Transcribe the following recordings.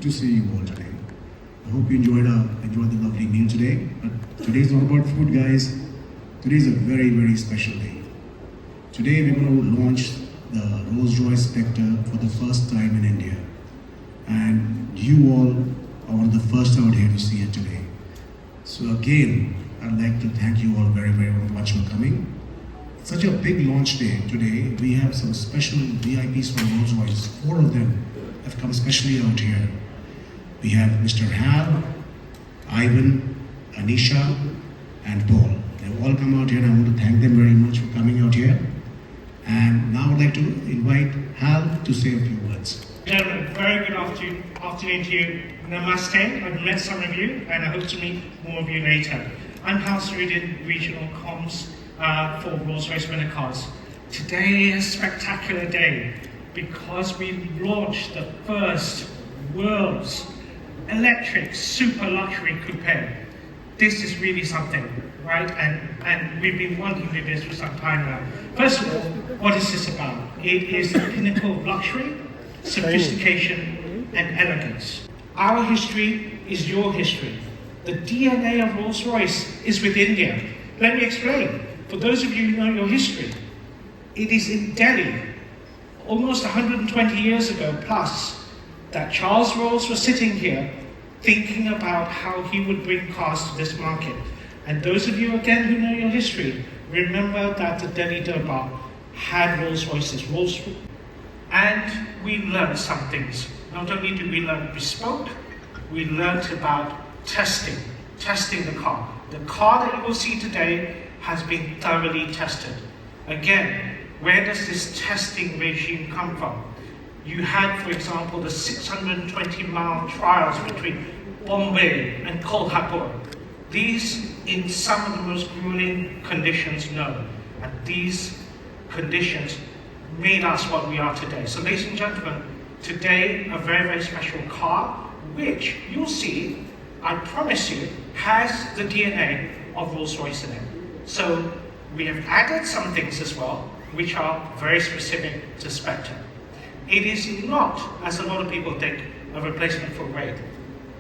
Good to see you all today. I hope you enjoyed the lovely meal today. But today's not about food, guys. Today's a very, very special day. Today we're going to launch the Rolls-Royce Spectre for the first time in India. And you all are one of the first out here to see it today. So again, I'd like to thank you all very, very much for coming. It's such a big launch day today. We have some special VIPs from Rolls-Royce. 4 of them have come especially out here. We have Mr. Hal, Ivan, Anisha, and Paul. They've all come out here and I want to thank them very much for coming out here. And now I'd like to invite Hal to say a few words. Gentlemen, very good afternoon to you. Namaste. I've met some of you and I hope to meet more of you later. I'm Hal Sarudin, Regional Comms for Rolls-Royce Winter Cars. Today is a spectacular day because we launched the first world's electric super luxury coupe. This is really something, right? And we've been wanting to do this for some time now. First of all, what is this about? It is the pinnacle of luxury, sophistication, and elegance. Our history is your history. The DNA of Rolls-Royce is with India. Let me explain. For those of you who know your history, it is in Delhi, almost 120 years ago plus, that Charles Rolls was sitting here thinking about how he would bring cars to this market. And those of you, again, who know your history, remember that the Delhi Durbar had Rolls-Royces. And we learned some things. Not only did we learn bespoke, we learned about testing the car. The car that you will see today has been thoroughly tested. Again, where does this testing regime come from? You had, for example, the 620-mile trials between Bombay and Kolhapur. These in some of the most grueling conditions known. And these conditions made us what we are today. So ladies and gentlemen, today a very, very special car, which you'll see, I promise you, has the DNA of Rolls-Royce in it. So we have added some things as well, which are very specific to Spectre. It is not, as a lot of people think, a replacement for Raid.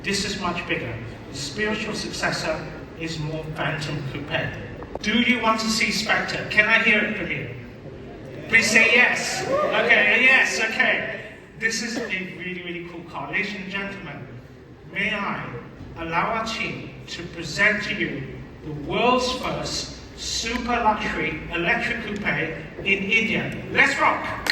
This is much bigger. The spiritual successor is more Phantom Coupe. Do you want to see Spectre? Can I hear it from you? Please say yes. Okay, yes, okay. This is a really, really cool car. Ladies and gentlemen, may I allow our team to present to you the world's first super luxury electric coupe in India. Let's rock!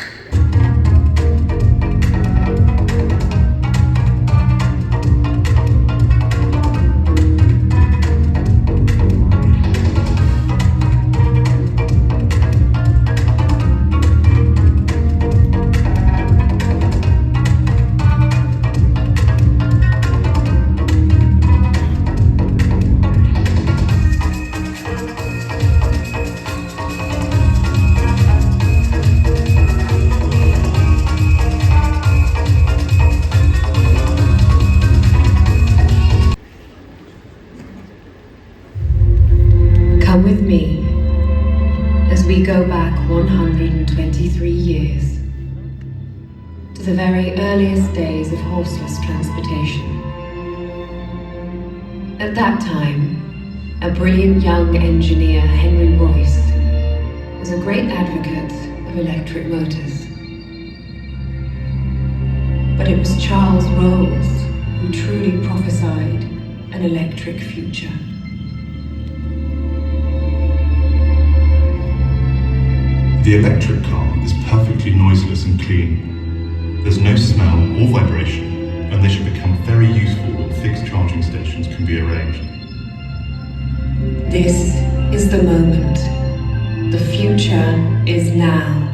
Come with me as we go back 123 years to the very earliest days of horseless transportation. At that time, a brilliant young engineer, Henry Royce, was a great advocate of electric motors. But it was Charles Rolls who truly prophesied an electric future. The electric car is perfectly noiseless and clean. There's no smell or vibration, and they should become very useful when fixed charging stations can be arranged. This is the moment. The future is now.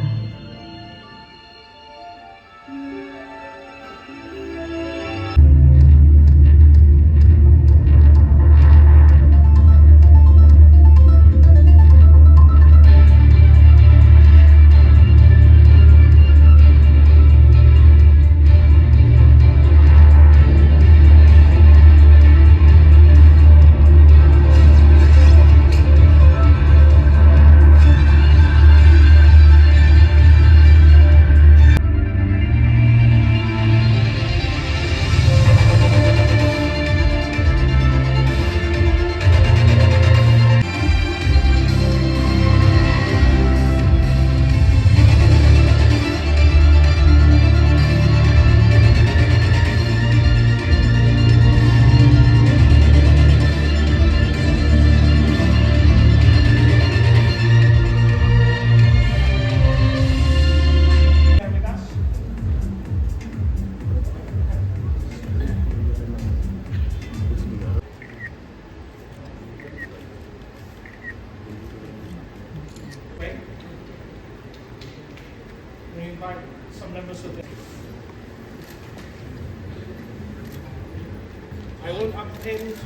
I won't update.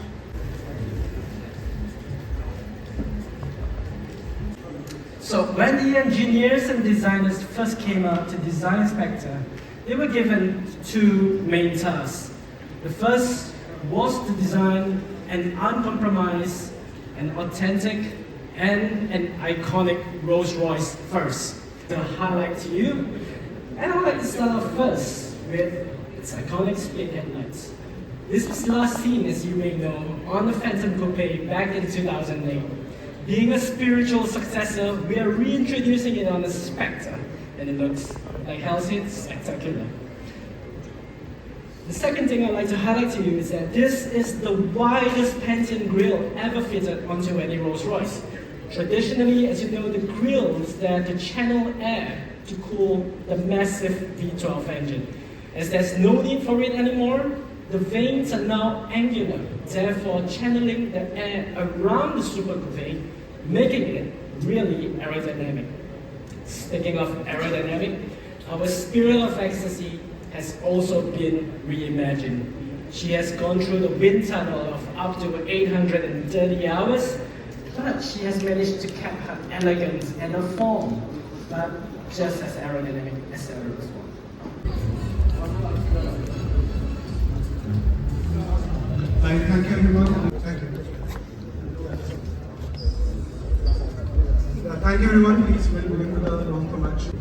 So when the engineers and designers first came out to design Spectre, they were given two main tasks. The first was to design an uncompromised, an authentic, and an iconic Rolls-Royce first. To highlight to you, and I would like to start off first with its iconic split headlights. This was last seen, as you may know, on the Phantom Coupe back in 2008. Being a spiritual successor, we are reintroducing it on the Spectre, and it looks, like hell said, spectacular. The second thing I'd like to highlight to you is that this is the widest Pentium grille ever fitted onto any Rolls-Royce. Traditionally, as you know, the grille is there to channel air to cool the massive V12 engine. As there's no need for it anymore, the vanes are now angular, therefore channeling the air around the Super Coupe, making it really aerodynamic. Speaking of aerodynamic, our Spiral of Ecstasy has also been reimagined. She has gone through the wind tunnel of up to 830 hours, but she has managed to keep her elegance and her form, but just as aerodynamic as the other one. Thank you everyone. Thank you. Thank you everyone. Please welcome to the long-term action.